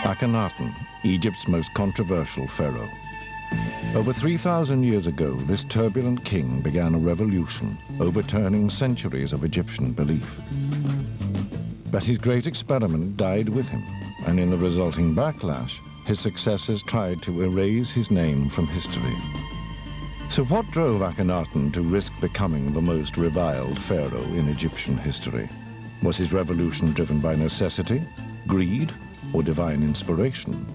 Akhenaten, Egypt's most controversial pharaoh. Over 3,000 years ago, this turbulent king began a revolution, overturning centuries of Egyptian belief. But his great experiment died with him, and in the resulting backlash, his successors tried to erase his name from history. So what drove Akhenaten to risk becoming the most reviled pharaoh in Egyptian history? Was his revolution driven by necessity, greed, or divine inspiration?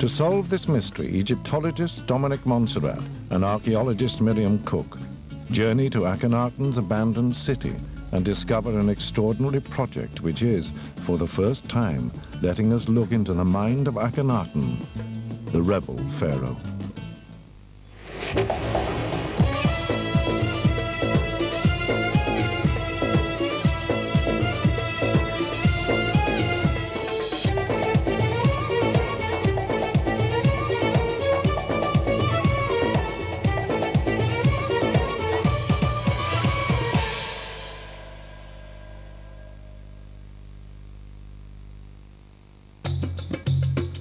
To solve this mystery, Egyptologist Dominic Montserrat and archaeologist Miriam Cook journey to Akhenaten's abandoned city and discover an extraordinary project which is, for the first time, letting us look into the mind of Akhenaten, the rebel pharaoh.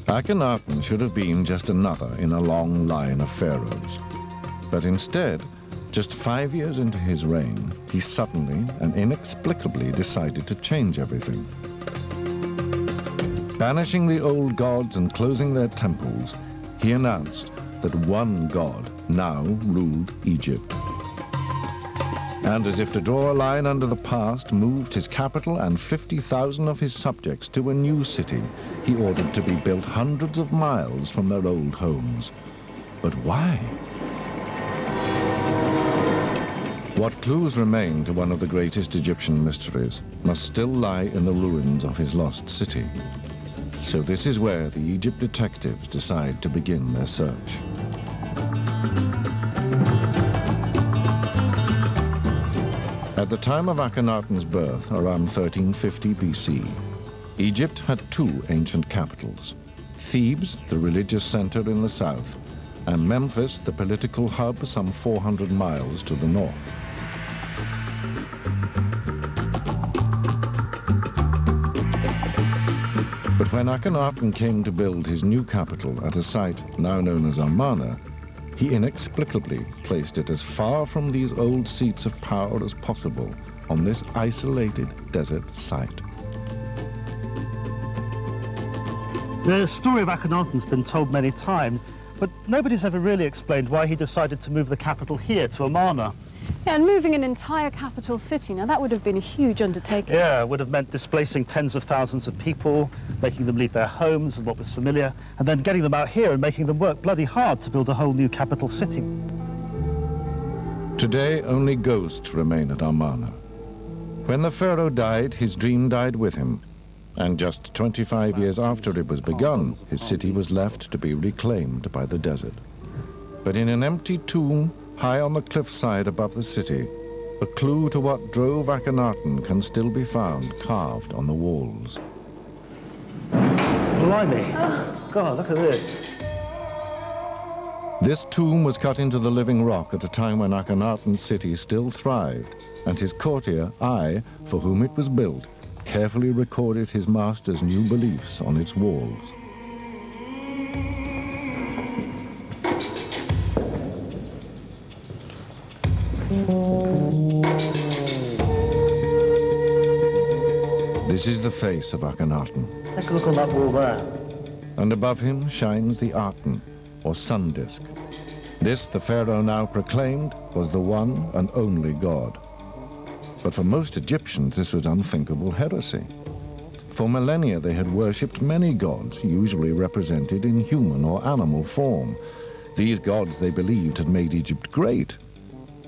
Akhenaten should have been just another in a long line of pharaohs. But instead, just 5 years into his reign, he suddenly and inexplicably decided to change everything. Banishing the old gods and closing their temples, he announced that one god now ruled Egypt. And as if to draw a line under the past, moved his capital and 50,000 of his subjects to a new city he ordered to be built hundreds of miles from their old homes. But why? What clues remain to one of the greatest Egyptian mysteries must still lie in the ruins of his lost city. So this is where the Egypt detectives decide to begin their search. At the time of Akhenaten's birth, around 1350 BC, Egypt had two ancient capitals: Thebes, the religious center in the south, and Memphis, the political hub some 400 miles to the north. But when Akhenaten came to build his new capital at a site now known as Amarna, he inexplicably placed it as far from these old seats of power as possible on this isolated desert site. The story of Akhenaten's been told many times, but nobody's ever really explained why he decided to move the capital here to Amarna. Yeah, and moving an entire capital city, now that would have been a huge undertaking. Yeah, it would have meant displacing tens of thousands of people, making them leave their homes and what was familiar, and then getting them out here and making them work bloody hard to build a whole new capital city. Today, only ghosts remain at Amarna. When the pharaoh died, his dream died with him. And just 25 years after it was begun, his city was left to be reclaimed by the desert. But in an empty tomb, high on the cliffside above the city, a clue to what drove Akhenaten can still be found carved on the walls. Blimey. God, look at this. This tomb was cut into the living rock at a time when Akhenaten's city still thrived, and his courtier, Ai, for whom it was built, carefully recorded his master's new beliefs on its walls. This is the face of Akhenaten. Take a look on that wall there. And above him shines the Aten, or sun disk. This, the pharaoh now proclaimed, was the one and only god. But for most Egyptians, this was unthinkable heresy. For millennia, they had worshipped many gods, usually represented in human or animal form. These gods, they believed, had made Egypt great.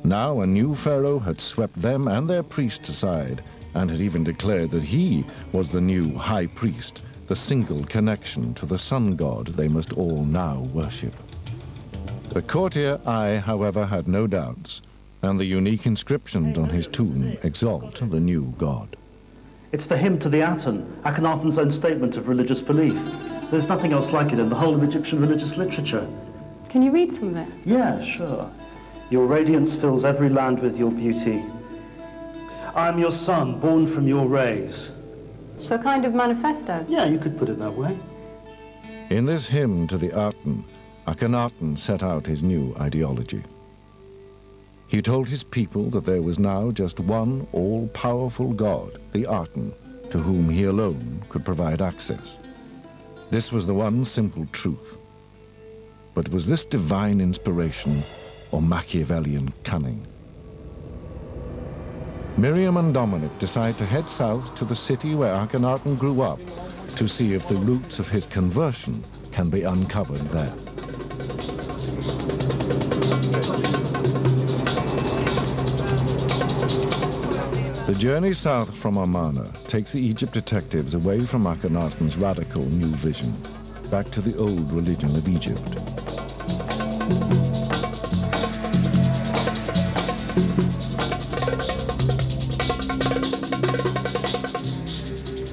Now a new pharaoh had swept them and their priests aside, and had even declared that he was the new high priest, the single connection to the sun god they must all now worship. The courtier Ai, however, had no doubts, and the unique inscriptions on his tomb exalt the new god. It's the hymn to the Aten, Akhenaten's own statement of religious belief. There's nothing else like it in the whole of Egyptian religious literature. Can you read some of it? Yeah, sure. Your radiance fills every land with your beauty. I am your son, born from your rays. So a kind of manifesto? Yeah, you could put it that way. In this hymn to the Aten, Akhenaten set out his new ideology. He told his people that there was now just one all-powerful god, the Aten, to whom he alone could provide access. This was the one simple truth. But was this divine inspiration or Machiavellian cunning? Miriam and Dominic decide to head south to the city where Akhenaten grew up to see if the roots of his conversion can be uncovered there. The journey south from Amarna takes the Egypt detectives away from Akhenaten's radical new vision, back to the old religion of Egypt.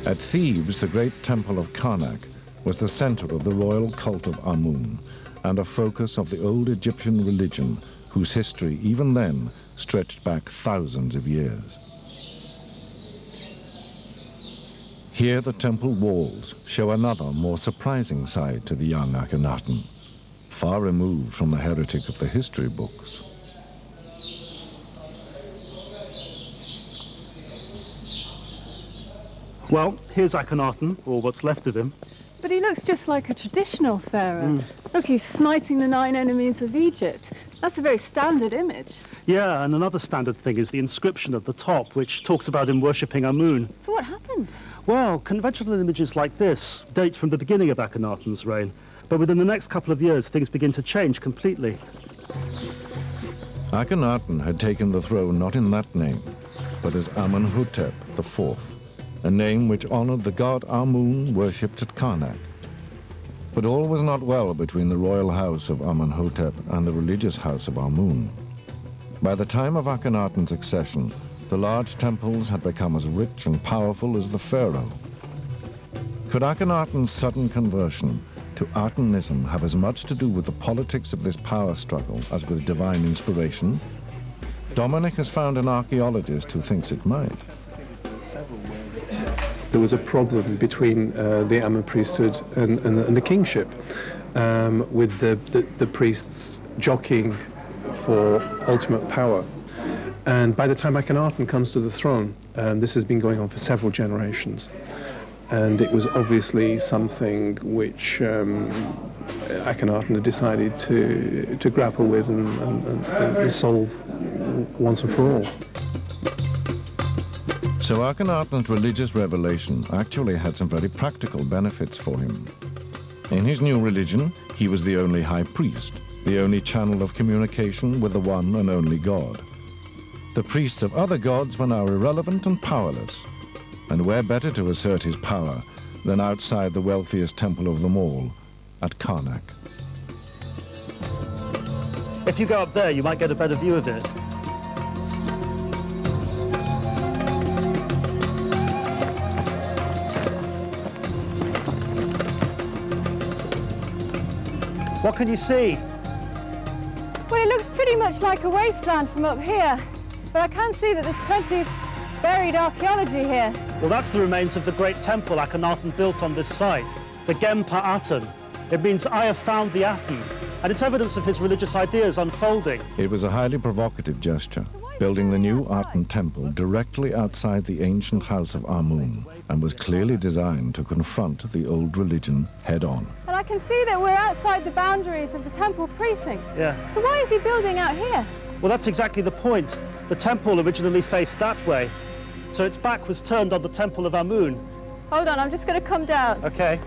At Thebes, the great Temple of Karnak was the center of the royal cult of Amun and a focus of the old Egyptian religion whose history, even then, stretched back thousands of years. Here, the temple walls show another, more surprising side to the young Akhenaten, far removed from the heretic of the history books. Well, here's Akhenaten, or what's left of him. But he looks just like a traditional pharaoh. Look, he's smiting the 9 enemies of Egypt. That's a very standard image. Yeah, and another standard thing is the inscription at the top, which talks about him worshipping Amun. So what happened? Well, conventional images like this date from the beginning of Akhenaten's reign, but within the next couple of years, things begin to change completely. Akhenaten had taken the throne not in that name, but as Amenhotep IV, a name which honored the god Amun worshipped at Karnak. But all was not well between the royal house of Amenhotep and the religious house of Amun. By the time of Akhenaten's accession, the large temples had become as rich and powerful as the pharaoh. Could Akhenaten's sudden conversion to Atenism have as much to do with the politics of this power struggle as with divine inspiration? Dominic has found an archaeologist who thinks it might. There was a problem between the Amun priesthood and the kingship, with the priests jockeying for ultimate power. And by the time Akhenaten comes to the throne, this has been going on for several generations. And it was obviously something which Akhenaten had decided to grapple with and solve once and for all. So Akhenaten's religious revelation actually had some very practical benefits for him. In his new religion, he was the only high priest, the only channel of communication with the one and only God. The priests of other gods were now irrelevant and powerless, and where better to assert his power than outside the wealthiest temple of them all, at Karnak. If you go up there, you might get a better view of it. What can you see? Well, it looks pretty much like a wasteland from up here, but I can see that there's plenty of buried archaeology here. Well, that's the remains of the great temple Akhenaten built on this site, the Gempa Aten. It means I have found the Aten, and it's evidence of his religious ideas unfolding. It was a highly provocative gesture, building the new Aten temple directly outside the ancient house of Amun, and was clearly designed to confront the old religion head-on. And I can see that we're outside the boundaries of the temple precinct. Yeah. So why is he building out here? Well, that's exactly the point. The temple originally faced that way, so its back was turned on the temple of Amun. Hold on, I'm just going to come down. Okay.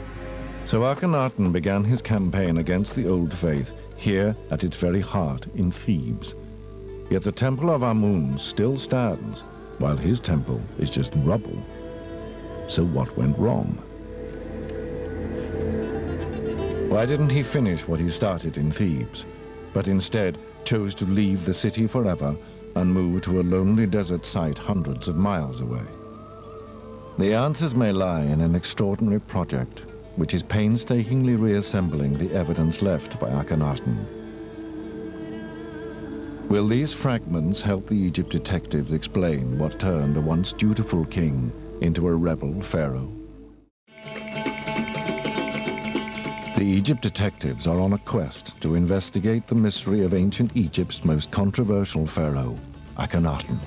So Akhenaten began his campaign against the old faith here at its very heart in Thebes. Yet the temple of Amun still stands, while his temple is just rubble. So what went wrong? Why didn't he finish what he started in Thebes, but instead chose to leave the city forever and move to a lonely desert site hundreds of miles away? The answers may lie in an extraordinary project, which is painstakingly reassembling the evidence left by Akhenaten. Will these fragments help the Egypt detectives explain what turned a once dutiful king into a rebel pharaoh? The Egypt detectives are on a quest to investigate the mystery of ancient Egypt's most controversial pharaoh, Akhenaten.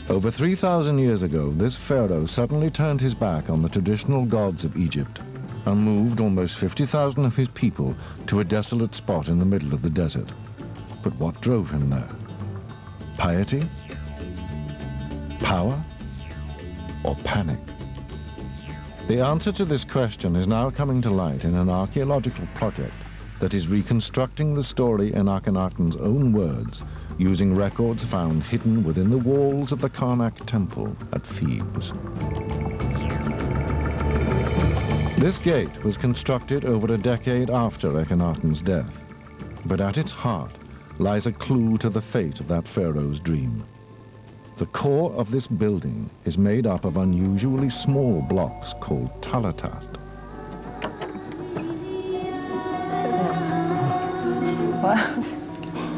Over 3,000 years ago, this pharaoh suddenly turned his back on the traditional gods of Egypt and moved almost 50,000 of his people to a desolate spot in the middle of the desert. But what drove him there? Piety? Power? Or panic? The answer to this question is now coming to light in an archaeological project that is reconstructing the story in Akhenaten's own words, using records found hidden within the walls of the Karnak Temple at Thebes. This gate was constructed over a decade after Akhenaten's death, but at its heart lies a clue to the fate of that pharaoh's dream. The core of this building is made up of unusually small blocks called talatat. Goodness. Wow,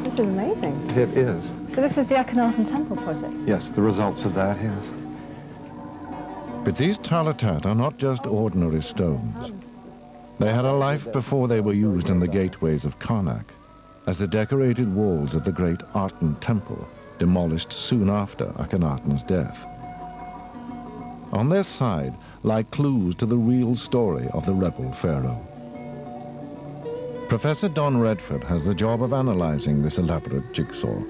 this is amazing. It is. So this is the Akhenaten Temple project? Yes, the results of that, yes. But these talatat are not just ordinary stones. They had a life before they were used in the gateways of Karnak, as the decorated walls of the great Aten temple, demolished soon after Akhenaten's death. On their side lie clues to the real story of the rebel pharaoh. Professor Don Redford has the job of analyzing this elaborate jigsaw,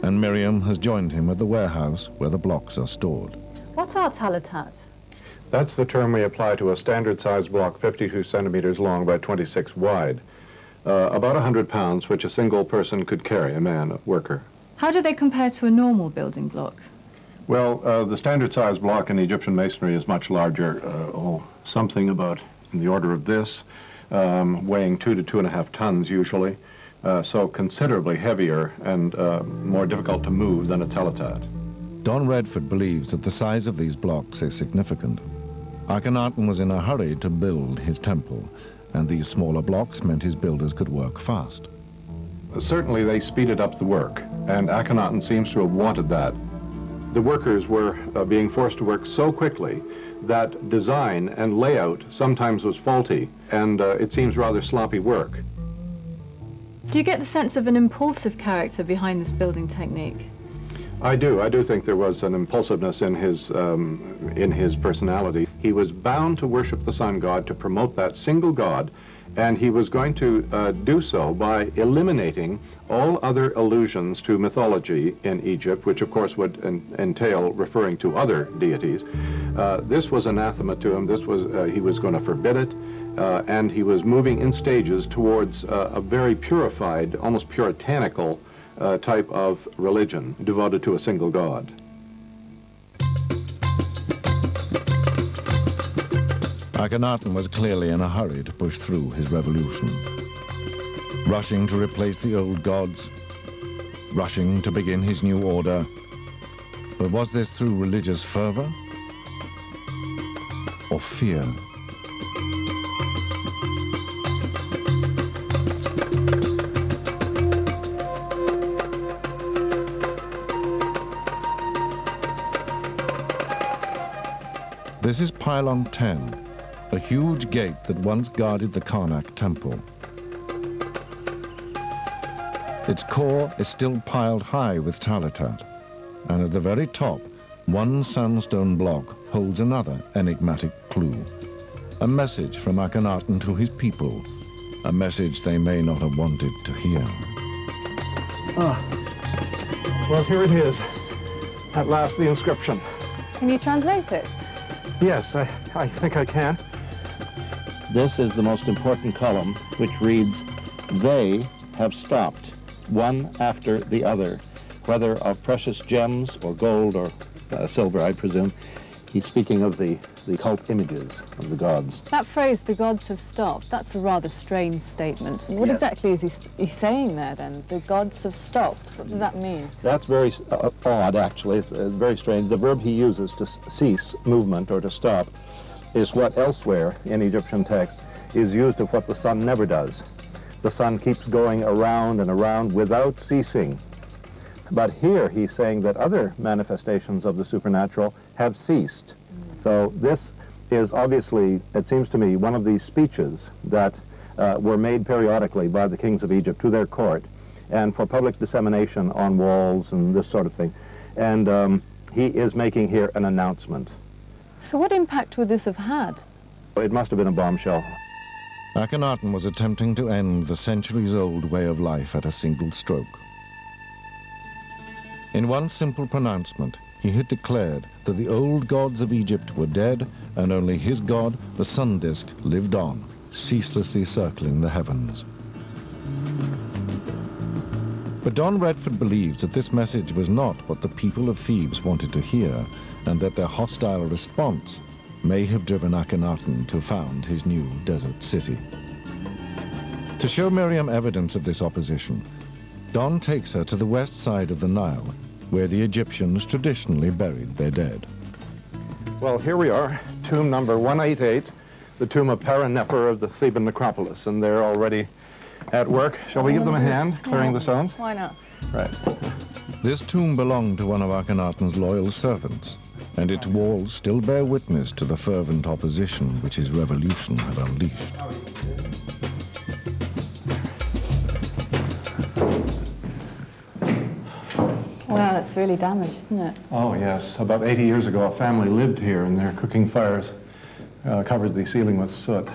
and Miriam has joined him at the warehouse where the blocks are stored. What are talatat? That's the term we apply to a standard size block 52 centimeters long by 26 wide. About 100 pounds, which a single person could carry, a man, a worker. How do they compare to a normal building block? Well, the standard size block in Egyptian masonry is much larger, something about in the order of this, weighing 2 to 2.5 tons usually, so considerably heavier and more difficult to move than a talatat. Don Redford believes that the size of these blocks is significant. Akhenaten was in a hurry to build his temple, and these smaller blocks meant his builders could work fast. Certainly they speeded up the work, and Akhenaten seems to have wanted that. The workers were being forced to work so quickly that design and layout sometimes was faulty, and it seems rather sloppy work. Do you get the sense of an impulsive character behind this building technique? I do think there was an impulsiveness in his personality. He was bound to worship the sun god, to promote that single god, and he was going to do so by eliminating all other allusions to mythology in Egypt, which of course would entail referring to other deities. This was anathema to him. This was, he was going to forbid it, and he was moving in stages towards a very purified, almost puritanical type of religion devoted to a single god. Akhenaten was clearly in a hurry to push through his revolution. Rushing to replace the old gods, rushing to begin his new order. But was this through religious fervor or fear? This is Pylon 10, a huge gate that once guarded the Karnak temple. Its core is still piled high with talatat, and at the very top, one sandstone block holds another enigmatic clue. A message from Akhenaten to his people, a message they may not have wanted to hear. Well, here it is. At last, the inscription. Can you translate it? Yes, I think I can. This is the most important column, which reads, "They have stopped, one after the other, whether of precious gems or gold or silver, I presume." He's speaking of the cult images of the gods. That phrase, "the gods have stopped," that's a rather strange statement. What exactly is he saying there, then? The gods have stopped. What does that mean? That's very odd, actually. It's very strange. The verb he uses to cease movement or to stop is what elsewhere in Egyptian text is used of what the sun never does. The sun keeps going around and around without ceasing. But here he's saying that other manifestations of the supernatural have ceased. So this is obviously, it seems to me, one of these speeches that were made periodically by the kings of Egypt to their court and for public dissemination on walls and this sort of thing. And he is making here an announcement. So what impact would this have had? It must have been a bombshell. Akhenaten was attempting to end the centuries-old way of life at a single stroke. In one simple pronouncement, he had declared that the old gods of Egypt were dead and only his god, the sun disk, lived on, ceaselessly circling the heavens. But Don Redford believes that this message was not what the people of Thebes wanted to hear, and that their hostile response may have driven Akhenaten to found his new desert city. To show Miriam evidence of this opposition, Don takes her to the west side of the Nile, where the Egyptians traditionally buried their dead. Well, here we are, tomb number 188, the tomb of Nefer of the Theban necropolis, and they're already at work. Shall we give them a hand, clearing the stones? Why not? Right. This tomb belonged to one of Akhenaten's loyal servants, and its walls still bear witness to the fervent opposition which his revolution had unleashed. Wow, it's really damaged, isn't it? Oh, yes. About 80 years ago, a family lived here, and their cooking fires covered the ceiling with soot.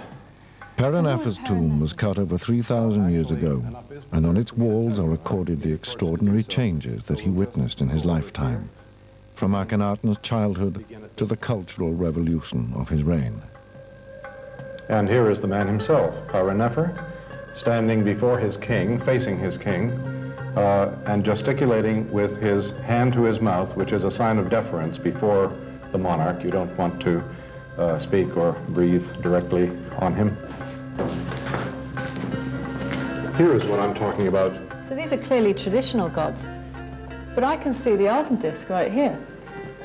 Nefer's tomb was cut over 3,000 years ago, and on its walls are recorded the extraordinary changes that he witnessed in his lifetime, from Akhenaten's childhood to the cultural revolution of his reign. And here is the man himself, Nefer, standing before his king, facing his king, and gesticulating with his hand to his mouth, which is a sign of deference before the monarch. You don't want to speak or breathe directly on him. Here is what I'm talking about. So these are clearly traditional gods, but I can see the ardent disk right here.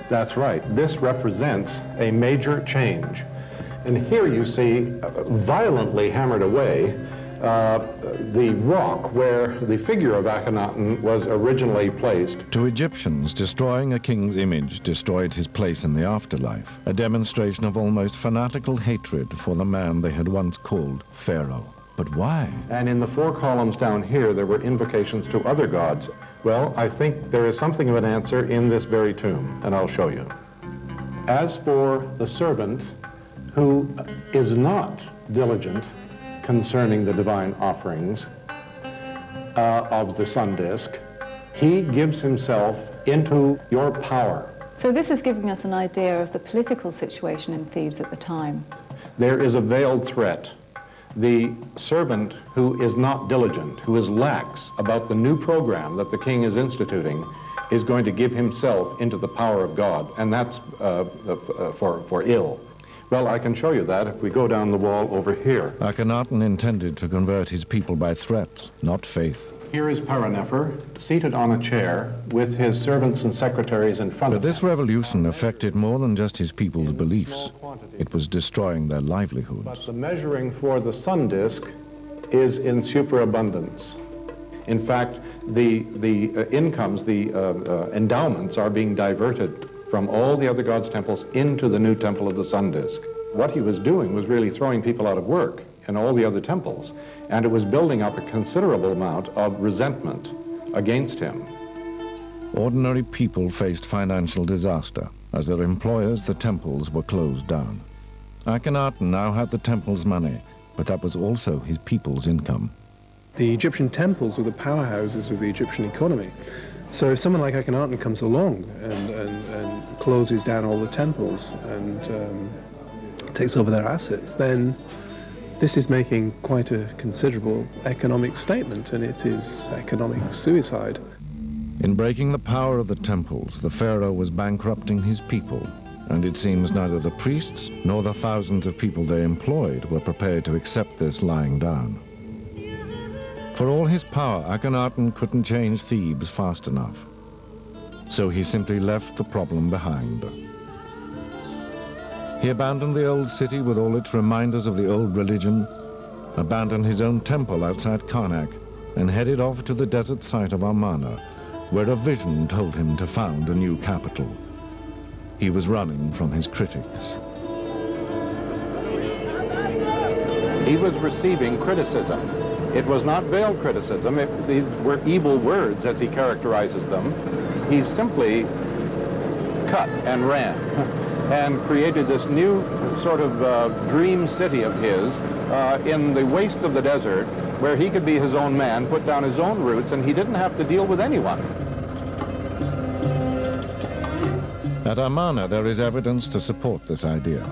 That's right. This represents a major change. And here you see, violently hammered away, the rock where the figure of Akhenaten was originally placed. To Egyptians, destroying a king's image destroyed his place in the afterlife, a demonstration of almost fanatical hatred for the man they had once called Pharaoh. But why? And in the 4 columns down here, there were invocations to other gods. Well, I think there is something of an answer in this very tomb, and I'll show you. As for the servant who is not diligent concerning the divine offerings of the sun disk, he gives himself into your power. So this is giving us an idea of the political situation in Thebes at the time. There is a veiled threat. The servant who is not diligent, who is lax about the new program that the king is instituting, is going to give himself into the power of God, and that's for ill. Well, I can show you that if we go down the wall over here. Akhenaten intended to convert his people by threats, not faith. Here is Nefer, seated on a chair with his servants and secretaries in front of him. But this revolution affected more than just his people's beliefs. It was destroying their livelihoods. But the measuring for the sun disk is in superabundance. In fact, the incomes, the endowments are being diverted from all the other gods' temples into the new temple of the sun disk. What he was doing was really throwing people out of work in all the other temples, and it was building up a considerable amount of resentment against him. Ordinary people faced financial disaster as their employers, the temples, were closed down. Akhenaten now had the temple's money, but that was also his people's income. The Egyptian temples were the powerhouses of the Egyptian economy. So if someone like Akhenaten comes along and closes down all the temples and takes over their assets, then this is making quite a considerable economic statement, and it is economic suicide. In breaking the power of the temples, the pharaoh was bankrupting his people, and it seems neither the priests nor the thousands of people they employed were prepared to accept this lying down. For all his power, Akhenaten couldn't change Thebes fast enough. So he simply left the problem behind. He abandoned the old city with all its reminders of the old religion, abandoned his own temple outside Karnak, and headed off to the desert site of Amarna, where a vision told him to found a new capital. He was running from his critics. He was receiving criticism. It was not veiled criticism. These were evil words, as he characterizes them. He simply cut and ran and created this new sort of dream city of his in the waste of the desert, where he could be his own man, put down his own roots, and he didn't have to deal with anyone. At Amarna, there is evidence to support this idea.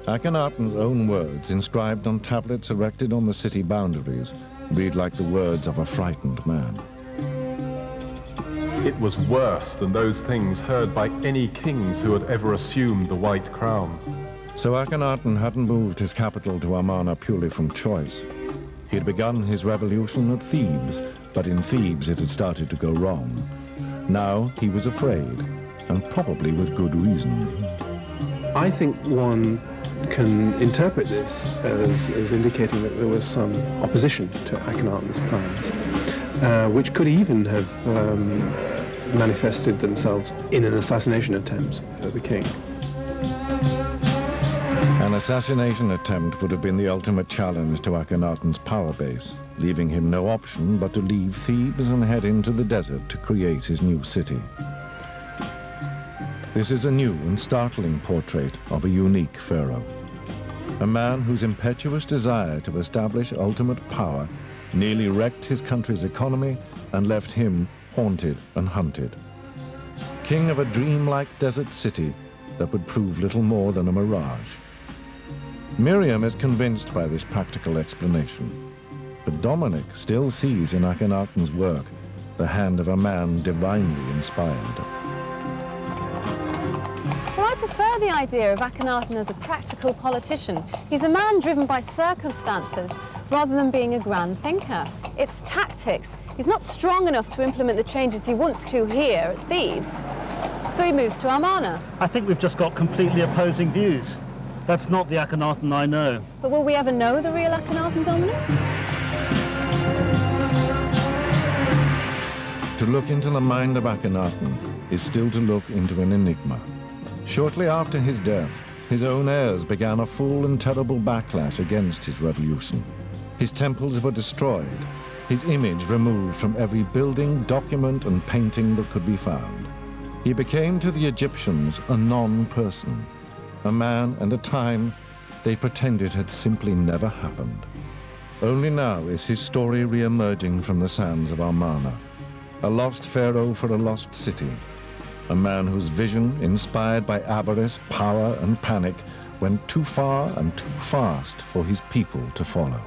Akhenaten's own words, inscribed on tablets erected on the city boundaries, read like the words of a frightened man. It was worse than those things heard by any kings who had ever assumed the white crown. So Akhenaten hadn't moved his capital to Amarna purely from choice. He had begun his revolution at Thebes, but in Thebes it had started to go wrong. Now he was afraid, and probably with good reason. I think one can interpret this as indicating that there was some opposition to Akhenaten's plans, which could even have manifested themselves in an assassination attempt at the king. An assassination attempt would have been the ultimate challenge to Akhenaten's power base, leaving him no option but to leave Thebes and head into the desert to create his new city. This is a new and startling portrait of a unique pharaoh. A man whose impetuous desire to establish ultimate power nearly wrecked his country's economy and left him haunted and hunted. King of a dreamlike desert city that would prove little more than a mirage. Miriam is convinced by this practical explanation, but Dominic still sees in Akhenaten's work the hand of a man divinely inspired. Well, I prefer the idea of Akhenaten as a practical politician. He's a man driven by circumstances rather than being a grand thinker. It's tactics. He's not strong enough to implement the changes he wants to here at Thebes, so he moves to Amarna. I think we've just got completely opposing views. That's not the Akhenaten I know. But will we ever know the real Akhenaten, Dominic? To look into the mind of Akhenaten is still to look into an enigma. Shortly after his death, his own heirs began a full and terrible backlash against his revolution. His temples were destroyed, his image removed from every building, document, and painting that could be found. He became to the Egyptians a non-person, a man and a time they pretended had simply never happened. Only now is his story re-emerging from the sands of Amarna, a lost pharaoh for a lost city, a man whose vision, inspired by avarice, power, and panic, went too far and too fast for his people to follow.